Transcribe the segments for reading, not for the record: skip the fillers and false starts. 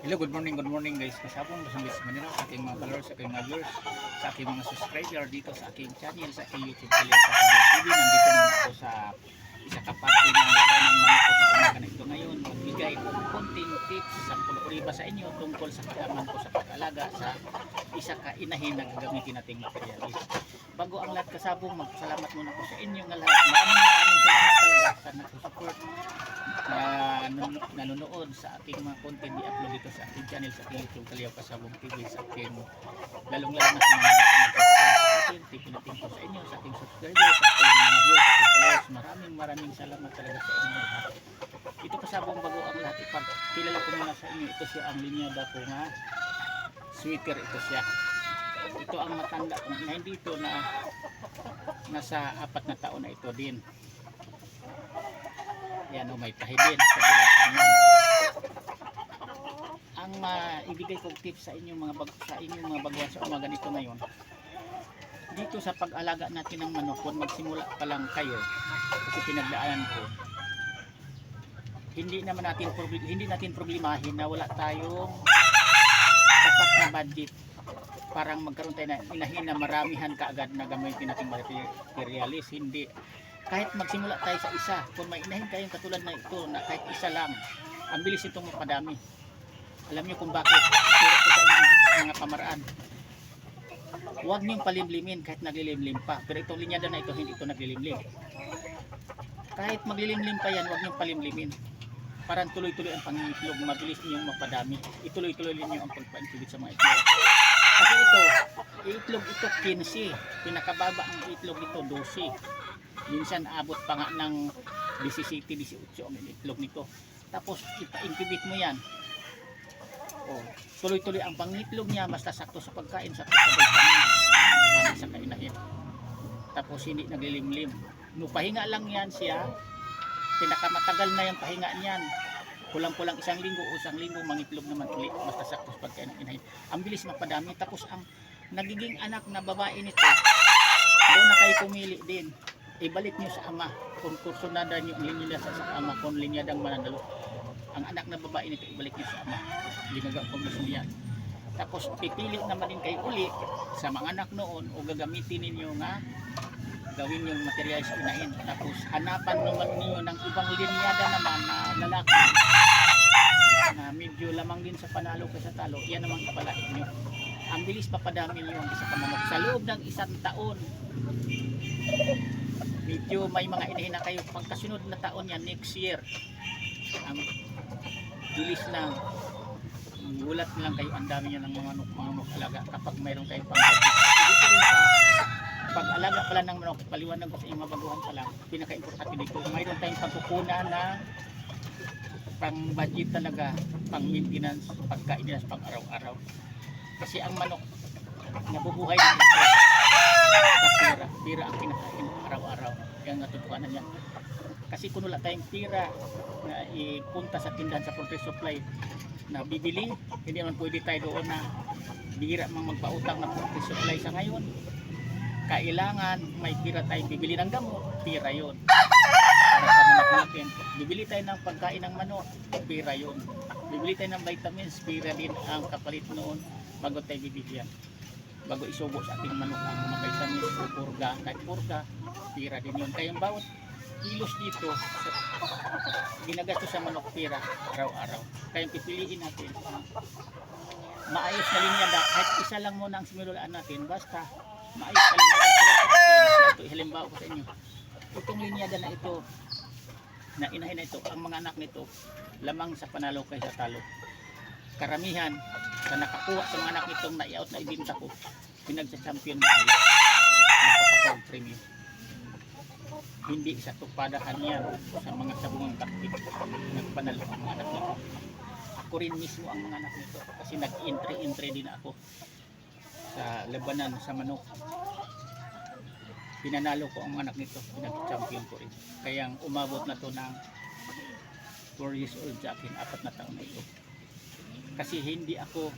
Hello, good morning guys. Kasabong Basambis Manila sa aking mga followers, sa aking mga viewers, sa aking mga subscriber dito sa aking channel, sa aking YouTube channel sa Kasabong TV. Nandito naman ako sa isa kapati ng lagay ng manok ko sa umaga na ito ngayon. Magbigay ko konting tips sa puluriba sa inyo tungkol sa kaalaman ko sa pag-alaga sa isa kainahin na gagamitin nating materialis. Bago ang lahat kasabong, magpasalamat muna ko sa inyo nga lahat. Maraming salamat talaga sa nagsusupport na nanonood sa aking mga content i-upload dito sa aking channel sa aking YouTube Kaliyaw Kasabong TV, sa aking lalong-lalo na sa mga bagong tipinating ko sa inyo, sa aking subscribers, sa aking mga viewers, sa aking followers. Maraming salamat talaga sa inyo lahat. Ito Kasabong, bago ang lahat ipagkilala ko muna sa inyo, ito siya ang linyada ko nga sweater. Ito siya, ito ang matanda na hindi ito na nasa 4 na taon na ito din. Yan o, may tahidin sa bilat. Ang ibigay kong tips sa inyong mga baguhan sa umaga nito ngayon, dito sa pag-alaga natin ng manok, kung magsimula pa lang kayo, kasi pinagdaanan ko, hindi natin problemahin na wala tayong sapat na budget parang magkaroon tayo na inahin na maramihan kaagad na gamitin natin materialis. Hindi, kahit magsimula tayo sa isa, kung may inahin kayong katulad na ito na kahit isa lang, ang bilis itong mapadami. Alam niyo kung bakit? Turo ko sa inyo mga pamaraan. Huwag niyong palimlimin kahit naglilimlim pa, pero itong linyada na ito hindi ito naglilimlim. Kahit maglilimlim pa yan, huwag niyong palimlimin. Parang tuloy-tuloy ang pangitlog, mabilis niyong mapadami. Ituloy-tuloy niyo ang pagpaintubig sa mga itlog. Kasi ito, itlog ito 15, pinakababa ang itlog ito 12. Minsan abot pa nga ng 17-18 ang itlog nito. Tapos ipa-incubate mo yan. Oh, tuloy-tuloy ang pangitlog niya, basta sakto sa pagkain, sakto sa vitamin, sa kainahin. Tapos hindi naglilimlim. No, pahinga lang yan siya. Pinakamatagal na yung pahinga niyan. Kulang-kulang 1 linggo o 1 linggo mangitlog naman ulit, basta sakto sa pagkain ng inahin. Ang bilis mapadami. Tapos ang nagiging anak na babae nito, doon na kayo pumili din. Ibalik nyo sa ama. Kung kursunada nyo ang linya sa ama, kung linyadang mananalo, ang anak na babae nito, ibalik nyo sa ama. Ginagawa kong gusto niya. Tapos pipili naman din kayo uli sa mga anak noon o gagamitin ninyo nga gawin yung material sa inahin. Tapos hanapan naman niyo ng ibang linyada naman na lalaki na medyo lamang din sa panalo kaysa talo. Yan naman ipalain nyo. Ang bilis papadami nyo ang isa kamanok. Sa loob ng 1 taon, medyo may mga inahin na kayo. Pagkasunod na taon yan, next year, ang bilis na gulat na lang kayo. Ang dami nyo ng mga manok alaga kapag mayroon kayong pang-budget. Dito rin sa pag-alaga pala ng manok, paliwanag ko sa inyong mabaguhan pa lang, pinaka-importante dito, mayroon tayong pagkukunan na pang-budget talaga, pang-maintenance, pagkain nila sa pang-araw-araw. Kasi ang manok, nabubuhay din ito sa pira ang kinakain araw-araw. Kaya natutukanan niya. Kasi kung wala tayong pira na ipunta sa tindahan sa poultry supply na bibili, hindi naman pwede tayo doon na bihira mang magpautang na poultry supply sa ngayon. Kailangan may pira tayong bibili ng gamot, pira yun. Para sa manok natin, bibili tayo ng pagkain ng manok, pira yun. Bibili tayo ng vitamins, pira din ang kapalit noon bago tayo bibigyan. Bago isubo sa ating manok ang mga vitamins o purga, kahit purga, pira din yun. Kaya bawat kilos dito, ginagastos sa manok pira araw-araw. Kaya pipiliin natin maayos na linyada, kahit isa lang muna ang simulaan natin, basta maayos ka linyada. Ito halimbawa ko sa inyo, itong linyada na ito na inahin na ito, ang mga anak nito lamang sa panalo kaysa talo. Karamihan sa nakakuha sa mga anak nitong na-i-out na ibinta ko, pinagsa-champion na nila nagpapakawag premium. Hindi sa tupadahan yan sa mga sabungang taktik nagpanalo ang mga anak nito. Ako rin mismo ang mga anak nito kasi nag-entry din ako sa labanan sa manok. Pinanalo ko ang mga anak nito, pinag-champion ko rin. Kaya umabot na to ng 4 years old sa akin, 4 na taon na ito. Kasi hindi ako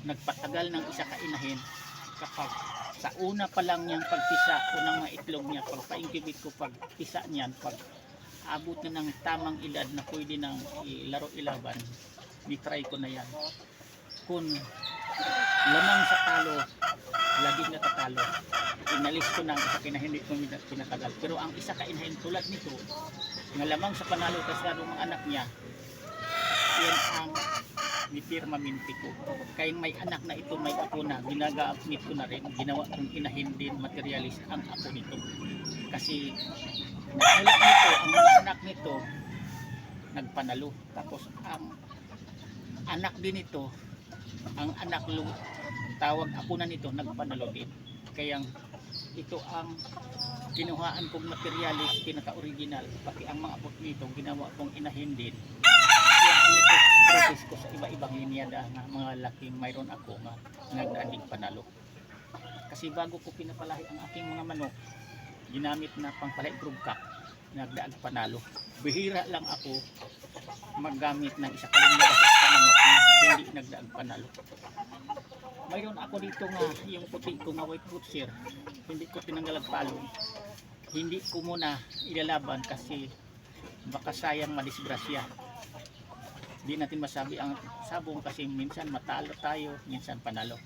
nagpatagal ng isa kainahin kapag sa una pa lang niyang pagpisa, unang mga itlog niya, pagpa-incubate ko, pagpisa niyan, pag abot na ng tamang edad na pwede nang ilaro ilaban, Ni-try ko na yan. Kung lamang sa talo, laging natatalo. Inalis ko na ang isa kinahinit ko pinatagal. Pero ang isa kainahin tulad nito, nga lamang sa panalo kasi mga anak niya, yan ang nipirma minti ko. Kaya may anak na ito, may apo na, ginagamit ko na rin, ginawa kong inahin din, materialis ang apo nito. Kasi nagmula nito, ang mga anak nito, nagpanalo. Tapos ang anak din ito, ang anak tawag apo na nito, nagpanalo din. Kaya ito ang kinuhaan kong materialis, pinaka-original, pati ang mga apo nito, ginawa kong inahin din. Process ko sa iba-ibang linyada na mga laking mayroon ako na nagdaanding panalo. Kasi bago ko pinapalahi ang aking mga manok, ginamit na pangpalahi brugkak, nagdaag panalo. Bihira lang ako maggamit ng isa kalinyada sa manok na hindi nagdaag panalo. Mayroon ako dito nga yung puti ko nga white butcher, hindi ko tinanggal ang palong. Hindi ko muna ilalaban kasi baka sayang madisgrasya. Hindi natin masabi ang sabong kasi minsan matalo tayo, minsan panalo.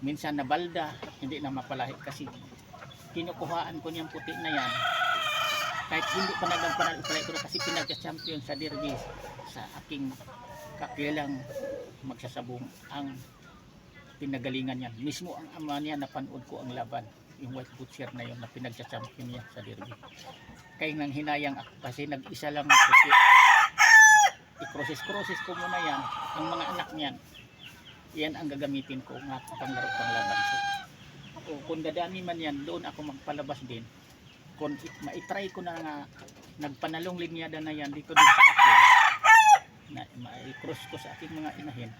Minsan nabalda, hindi na mapalahi kasi kinukuhaan ko niyang puti na yan. Kahit hindi pa nagpanalo pala ito kasi pinagka-champion sa derby sa aking kakilalang magsasabong ang pinagalingan niya. Mismo ang ama niya napanood ko ang laban, yung white butcher na yun na pinagka-champion niya sa derby. Kaya nang hinayang ako kasi nag-isa lang na puti. I-process ko muna yan, ang mga anak niyan, yan ang gagamitin ko nga panglaro panglaban ko. O kung dadami man yan, doon ako magpalabas din. Kung ma-try ko na nga nagpanalong linyada na yan dito din sa akin, na ma-cross ko sa aking mga inahin,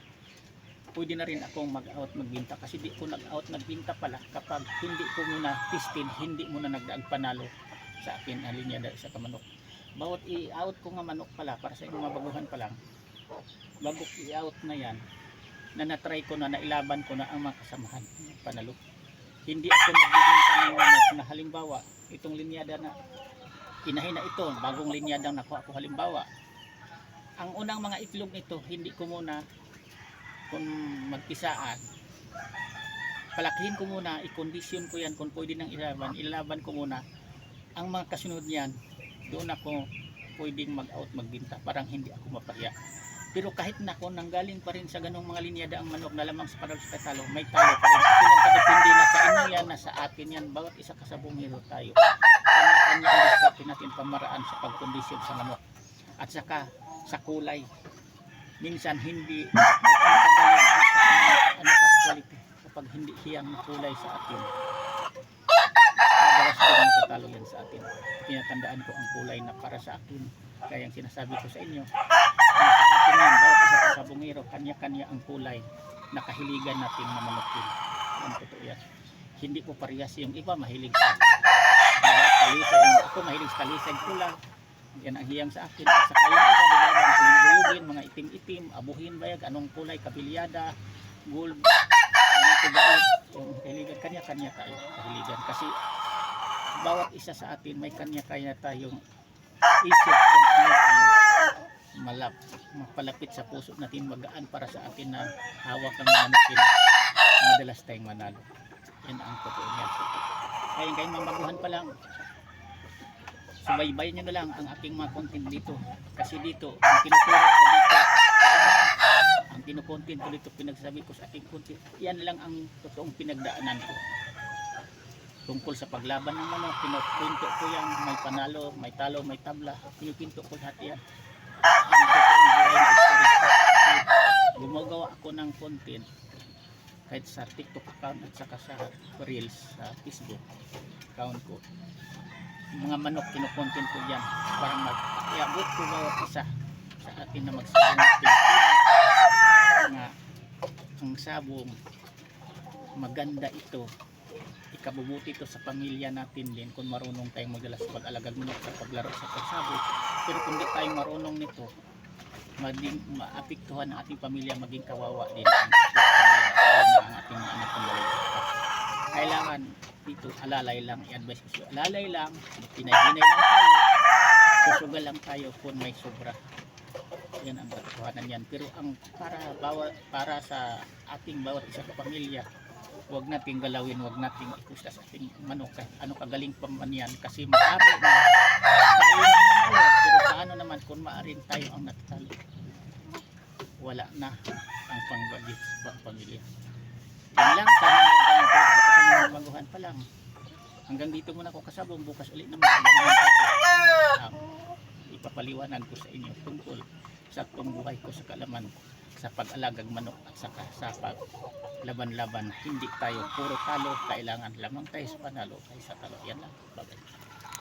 pwede na rin akong mag-out magbinta kasi di ko nag-out nagbinta pala kapag hindi ko muna pistin, hindi muna nagdaag panalo sa akin ang linyada sa kamanok. Bawat i-out ko nga manok pala para sa mga baguhan pa lang, bago i-out na yan, na na-try ko na, nailaban ko na ang mga kasamahan panalo. Hindi ako nagbibinta ng manok na halimbawa itong linyada na inahin na ito, bagong linyada nakuha ko halimbawa, ang unang mga itlog nito hindi ko muna kung magpisaan, palakihin ko muna, i-condition ko yan kung pwede nang ilaban ko muna. Ang mga kasunod niyan, doon ako pwedeng mag-out magbinta, parang hindi ako mapaya. Pero kahit na kung nanggaling pa rin sa ganong mga linyada ang manok na lamang sa panalo sa talo, may talo pa rin. Kasi nagkadepende na sa inyo yan, na sa atin yan, bawat isa kasabong hero tayo. Kanya-kanya ang diskarte natin pamaraan sa pagkondisyon sa manok. At saka sa kulay. Minsan hindi quality kapag hindi siyang kulay sa atin. Madalas din matatalo yan sa atin. Tinatandaan ko ang kulay na para sa akin. Kaya ang sinasabi ko sa inyo, sa atin yan, bawat isa sa bungero, kanya-kanya ang kulay na kahiligan natin na manukin. Ang totoo yan. Hindi po parehas, yung iba mahilig sa talisay. Ako mahilig sa talisay pula. Yan ang hiyang sa akin. At saka yung iba, diba, mga buyugin, mga itim-itim, abuhin bayag, anong kulay, kabilyada, gold, yung kahiligan, kanya-kanya tayo kahiligan. Kasi bawat isa sa atin may kanya-kanya tayong isip kung ano ang mapalapit sa puso natin, magaan para sa atin na hawak ang manukin, madalas tayong manalo. Yan ang totoo niya. Kaya kayong mamaguhan pa lang, subaybayan nyo na lang ang aking mga content dito. Kasi dito, ang tinuturo ko dito, ang kinukontent ko dito, pinagsabi ko sa aking content, yan lang ang totoong pinagdaanan ko. Tungkol sa paglaban ng manok, pinupunto ko yan, may panalo, may talo, may tabla, pinupinto ko lahat yan. Ang totoong buhay na story. Gumagawa ako ng content kahit sa TikTok account at saka sa Reels sa Facebook account ko. Mga manok, kinukontent ko yan para mag-iabot ko bawat isa sa atin na magsabong Pilipinas nga ang sabong maganda ito, ikabubuti ito sa pamilya natin din kung marunong tayong magdala sa pag-alagad manok sa paglaro sa pagsabog. Pero kung di tayong marunong nito, maapektuhan ang ating pamilya, maging kawawa din ang ating mga anak ng balik. Kailangan dito alalay lang, i-advise ko, alalay lang, pinay-hinay lang tayo, susugal lang tayo kung may sobra. Yan ang katotohanan yan. Pero ang para sa ating bawat isa sa pamilya, huwag nating galawin, huwag nating ikusta sa ating manok. Ano kagaling pa man yan, kasi maaari na tayo ang manalo. Pero paano naman kung maaari tayo ang natatalo? Wala na ang pangbagit sa pamilya. Yan lang, sana meron maguhan pa lang. Hanggang dito muna ako kasabong, bukas ulit naman. Ipapaliwanag ko sa inyo tungkol sa buhay ko sa kalaman, sa pag-alagang manok at saka sa paglaban-laban. Hindi tayo puro talo, kailangan lamang tayo sa panalo, tayo sa talo. Yan lang. Bye-bye.